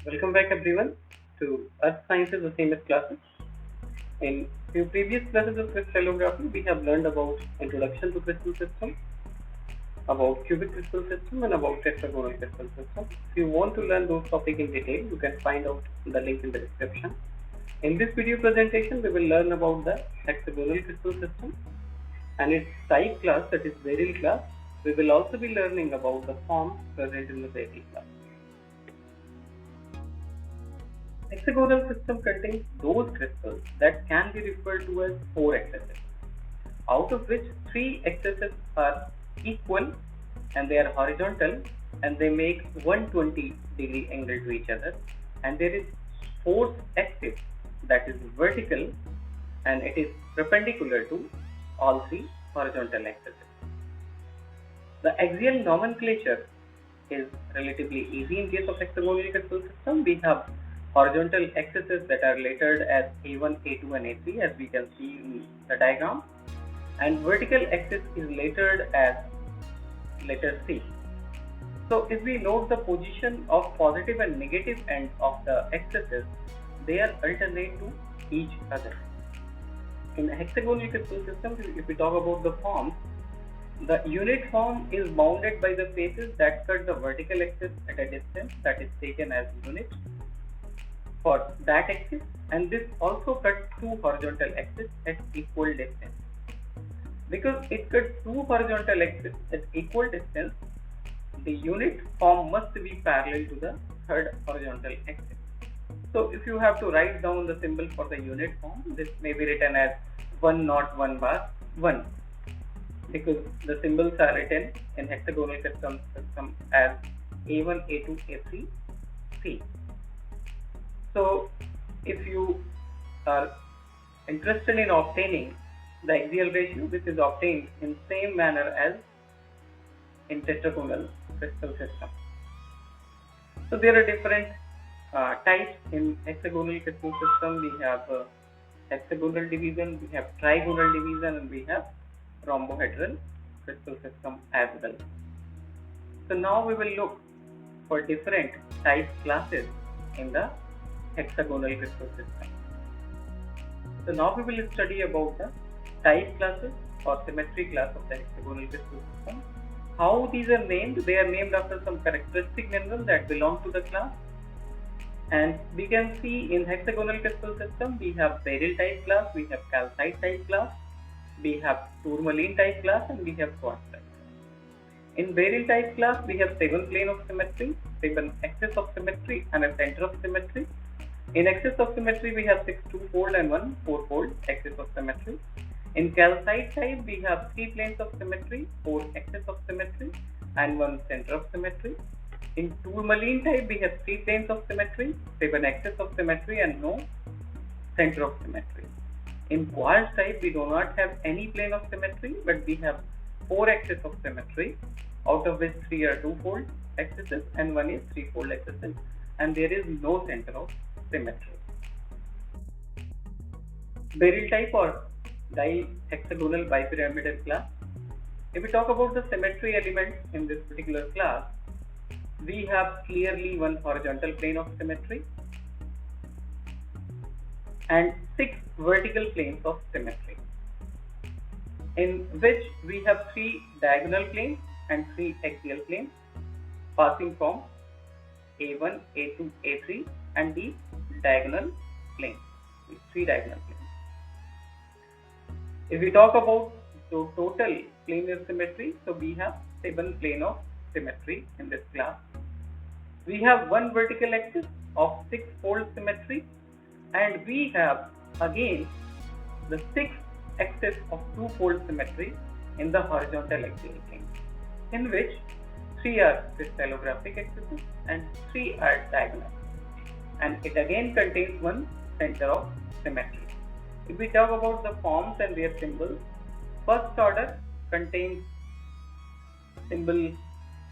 Welcome back everyone to Earth Sciences Famous classes. In few previous classes of crystallography, we have learned about introduction to crystal system, about cubic crystal system, and about hexagonal crystal system. If you want to learn those topics in detail, you can find out the link in the description. In this video presentation, we will learn about the hexagonal crystal system and its type class, that is beryl class. We will also be learning about the forms present in the beryl class. Hexagonal system contains those crystals that can be referred to as 4 excesses, out of which 3 excesses are equal and they are horizontal and they make 120-degree angle to each other, and there is 4th axis that is vertical and it is perpendicular to all 3 horizontal excesses. The axial nomenclature is relatively easy in case of hexagonal crystal system. We have horizontal axes that are lettered as A1, A2 and A3 as we can see in the diagram, and vertical axis is lettered as letter C. So if we note the position of positive and negative ends of the axes, they are alternate to each other. In the hexagonal crystal system, if we talk about the forms, the unit form is bounded by the faces that cut the vertical axis at a distance that is taken as unit for that axis, and this also cuts 2 horizontal axes at equal distance. Because it cuts 2 horizontal axes at equal distance, the unit form must be parallel to the third horizontal axis. So if you have to write down the symbol for the unit form, this may be written as 1 not 1 bar 1, because the symbols are written in hexagonal system as A1, A2, A3, C. So if you are interested in obtaining the axial ratio, this is obtained in same manner as in tetragonal crystal system. So there are different types in hexagonal crystal system. We have hexagonal division, we have trigonal division, and we have rhombohedral crystal system as well. So now we will look for different type classes in the hexagonal crystal system. So now we will study about the type classes or symmetry class of the hexagonal crystal system. How these are named? They are named after some characteristic minerals that belong to the class. And we can see in hexagonal crystal system we have beryl type class, we have calcite type class, we have tourmaline type class, and we have quartz type class. In beryl type class we have 7 planes of symmetry, 7 axes of symmetry, and a center of symmetry. In axis of symmetry, we have 6 two-fold and 1 four-fold axis of symmetry. In calcite type, we have 3 planes of symmetry, 4 axes of symmetry, and 1 center of symmetry. In tourmaline type, we have 3 planes of symmetry, 7 axes of symmetry, and no center of symmetry. In quartz type, we do not have any plane of symmetry, but we have 4 axes of symmetry, out of which 3 are two-fold axes and 1 is three-fold axis, and there is no center of symmetry. Beryl type or dihexagonal bipyramidal class. If we talk about the symmetry elements in this particular class, we have clearly one horizontal plane of symmetry and 6 vertical planes of symmetry, in which we have 3 diagonal planes and 3 axial planes passing from A1, A2, A3 and the diagonal plane, 3 diagonal planes. If we talk about the total planar symmetry, so we have 7 planes of symmetry in this class. We have 1 vertical axis of 6-fold symmetry, and we have again the 6 axis of 2-fold symmetry in the horizontal axial plane, in which 3 are crystallographic axes and 3 are diagonal, and it again contains 1 center of symmetry. If we talk about the forms and their symbols, first order contains symbol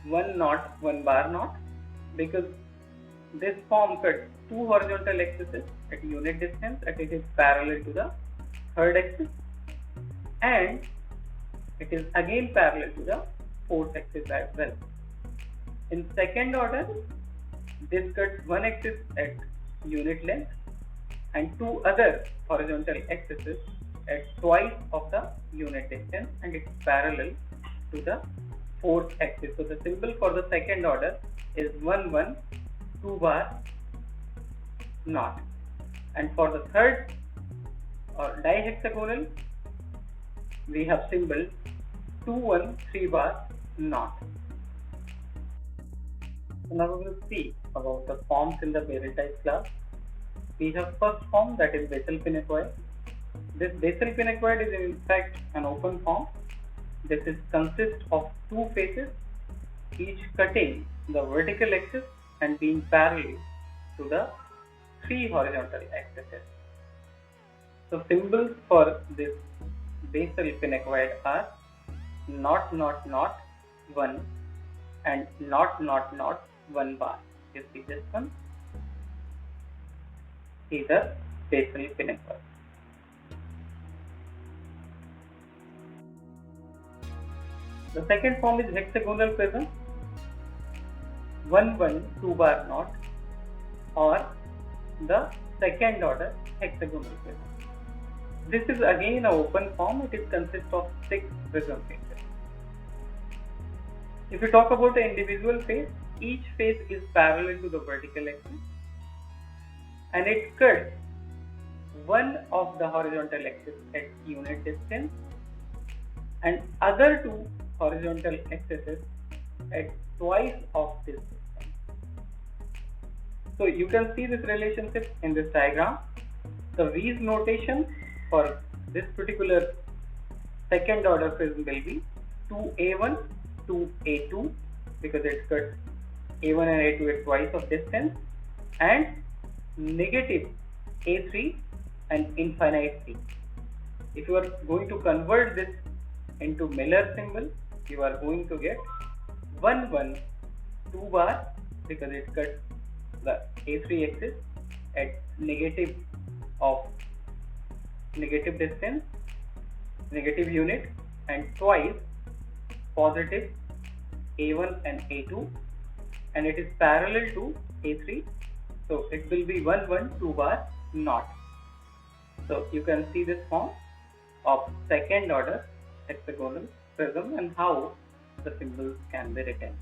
1 not 1 bar not, because this form cuts 2 horizontal axes at unit distance and it is parallel to the third axis, and it is again parallel to the fourth axis as well. In second order, This cuts one axis at unit length and two other horizontal axes at twice of the unit distance, and it's parallel to the fourth axis. So the symbol for the second order is 1 1 2 bar naught, and for the third or dihexagonal we have symbol 2 1 3 bar naught. So now we will see about the forms in the Beryl type class. We have first form, that is basal pinacoid. This basal pinacoid is in fact an open form. This consists of two faces, each cutting the vertical axis and being parallel to the three horizontal axes. So symbols for this basal pinacoid are naught naught naught 1 and naught naught naught 1 bar. You see this one is the basal pinacoid. The second form is hexagonal prism, 1 1 2 bar naught, or the second order hexagonal prism. This is again an open form. It consists of 6 prism faces. If you talk about the individual face, each face is parallel to the vertical axis and it cuts one of the horizontal axis at unit distance and other two horizontal axes at twice of this distance. So you can see this relationship in this diagram. The V's notation for this particular second order prism will be 2a1 to a2 because it cuts a1 and a2 at twice of distance, and negative a3 and infinite 3. If you are going to convert this into Miller symbol, you are going to get 1 1 2 bar because it cuts the a3 axis at negative distance, negative unit, and twice positive a1 and a2, and it is parallel to a3, so it will be 1 1 2 bar naught. So you can see this form of second order hexagonal prism and how the symbols can be written.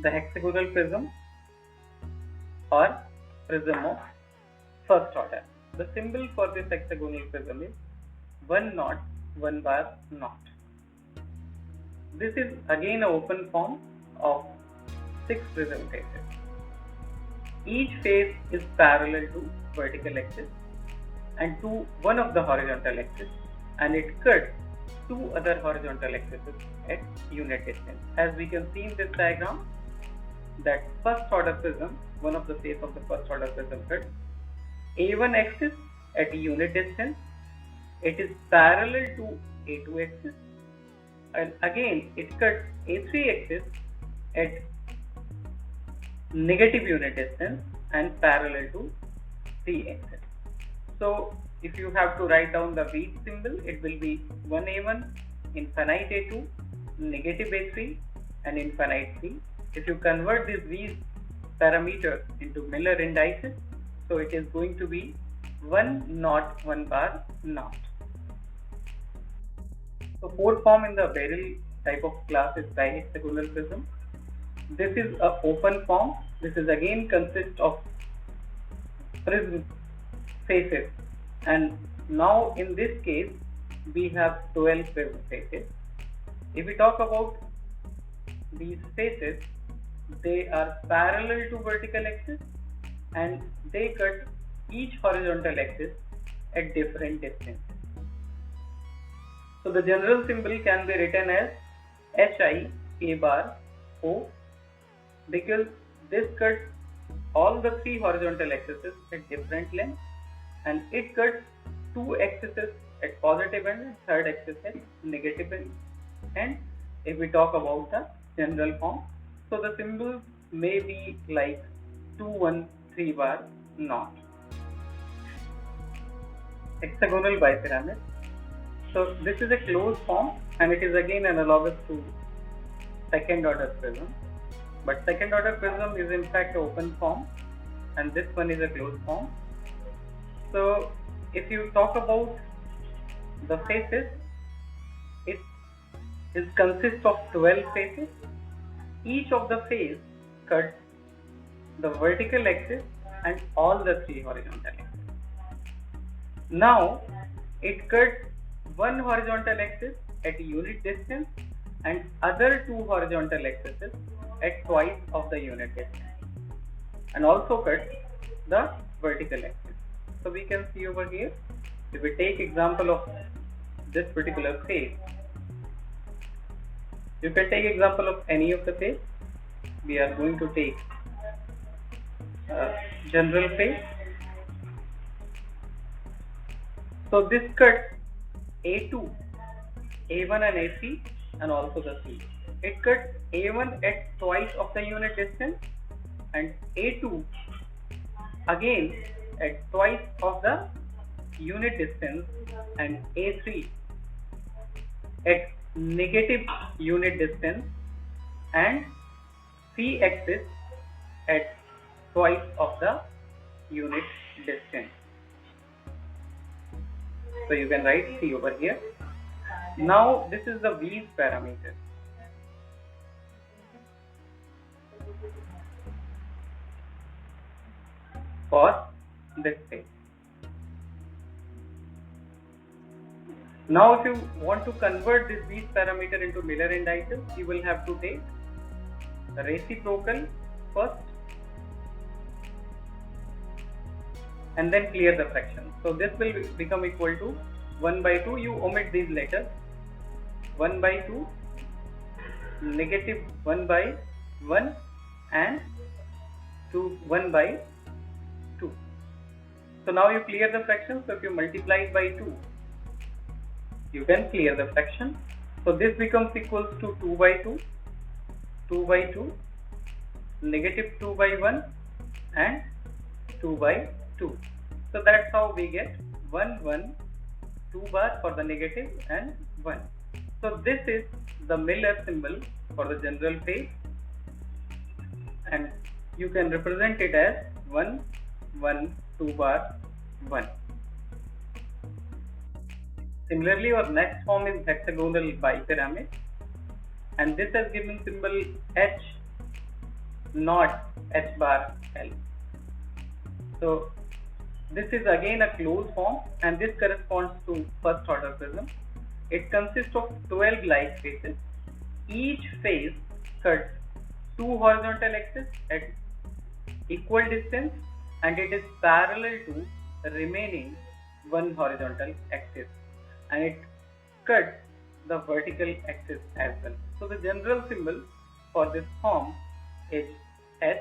The hexagonal prism or prism of first order. The symbol for this hexagonal prism is 1 naught 1 bar naught. This is again an open form of 6 prism faces. Each face is parallel to vertical axis and to one of the horizontal axis, and it cuts two other horizontal axes at unit distance. As we can see in this diagram, that first order prism, one of the face of the first order prism cuts a1 axis at unit distance. It is parallel to a2 axis, and again it cuts a3 axis at negative unit distance and parallel to 3 axis. So if you have to write down the V symbol, it will be 1a1, infinite a2, negative a3 and infinite 3. If you convert these V parameters into Miller indices, so it is going to be 1 naught 1 bar naught. So fourth form in the Beryl type of class is dihexagonal prism. This is an open form. This is again consists of prism faces, and now in this case we have 12 prism faces. If we talk about these faces, they are parallel to vertical axis and they cut each horizontal axis at different distance. So the general symbol can be written as HI A bar O because this cuts all the three horizontal axes at different lengths, and it cuts two axes at positive end and third axis at negative end. And if we talk about the general form, so the symbols may be like 2 1 3 bar naught. Hexagonal bipyramid. So this is a closed form and it is again analogous to second order prism. But second order prism is in fact open form, and this one is a closed form. So if you talk about the faces, it consists of 12 faces. Each of the face cuts the vertical axis and all the 3 horizontal axes. Now it cuts one horizontal axis at unit distance and other 2 horizontal axes at twice of the unit distance, and also cuts the vertical axis. So we can see over here, if we take example of this particular face, you can take example of any of the face. We are going to take general face. So this cuts A2, A1 and A3 and also the C. It cuts A1 at twice of the unit distance and A2 again at twice of the unit distance and A3 at negative unit distance and C axis at twice of the unit distance. So you can write C over here. Now this is the V's parameter. For this face. Now if you want to convert this V's parameter into Miller indices, you will have to take the reciprocal first and then clear the fraction. So this will become equal to 1 by 2, you omit these letters, 1 by 2, negative 1 by 1 and 1 by 2. So now you clear the fraction. So if you multiply it by 2, you can clear the fraction. So this becomes equals to 2 by 2, 2 by 2, negative 2 by 1 and 2 by 2. So that's how we get 1, 1, 2 bar for the negative and 1. So this is the Miller symbol for the general face, and you can represent it as 1, 1, 2 bar 1. Similarly, our next form is hexagonal bipyramid, and this has given symbol H not H bar L. So this is again a closed form, and this corresponds to first order prism. It consists of 12 like faces. Each face cuts 2 horizontal axes at equal distance, and it is parallel to the remaining 1 horizontal axis, and it cuts the vertical axis as well. So the general symbol for this form is H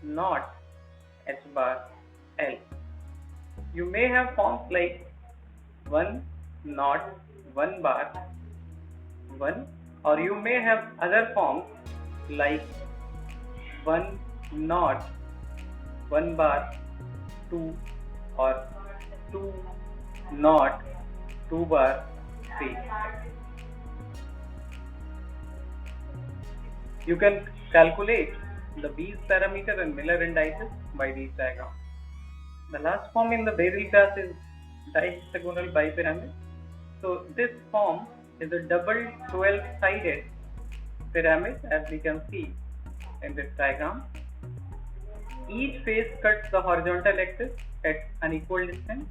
not H bar L. You may have forms like 1 not 1 bar 1, or you may have other forms like 1 not 1 bar 2 or 2 not 2 bar 3. You can calculate the B's parameter and Miller indices by these diagrams. The last form in the Bessel class is dihexagonal bipyramid. So this form is a double 12-sided pyramid, as we can see in this diagram. Each face cuts the horizontal axis at an equal distance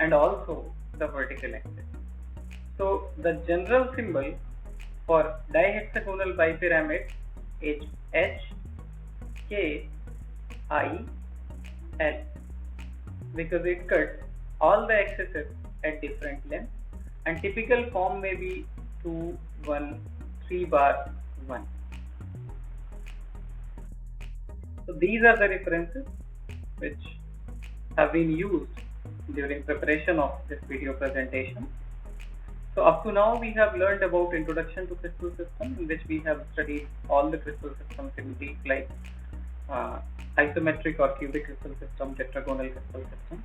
and also the vertical axis. So the general symbol for dihexagonal bipyramid is H K I L, because it cuts all the axes at different lengths, and typical form may be 2, 1, 3 bar 1. So these are the references which have been used during preparation of this video presentation. So up to now we have learned about introduction to crystal system, in which we have studied all the crystal systems in brief, like isometric or cubic crystal system, tetragonal crystal system,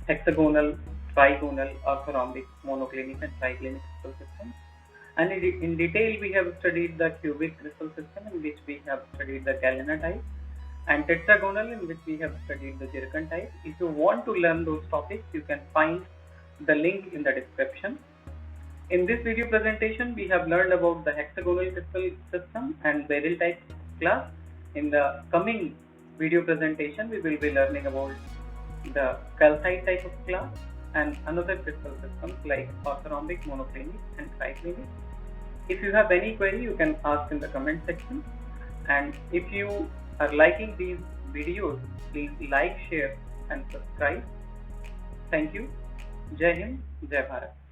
hexagonal, trigonal, orthorhombic, monoclinic and triclinic crystal systems, And in detail, we have studied the cubic crystal system, in which we have studied the Gallina type, and tetragonal, in which we have studied the zircon type. If you want to learn those topics, you can find the link in the description. In this video presentation, we have learned about the hexagonal crystal system and beryl type class. In the coming video presentation, we will be learning about the calcite type of class and another crystal systems like orthorhombic, monoclinic and triclinic. If you have any query, you can ask in the comment section. And if you are liking these videos, please like, share and subscribe. Thank you. Jai Hind, Jai Bharat.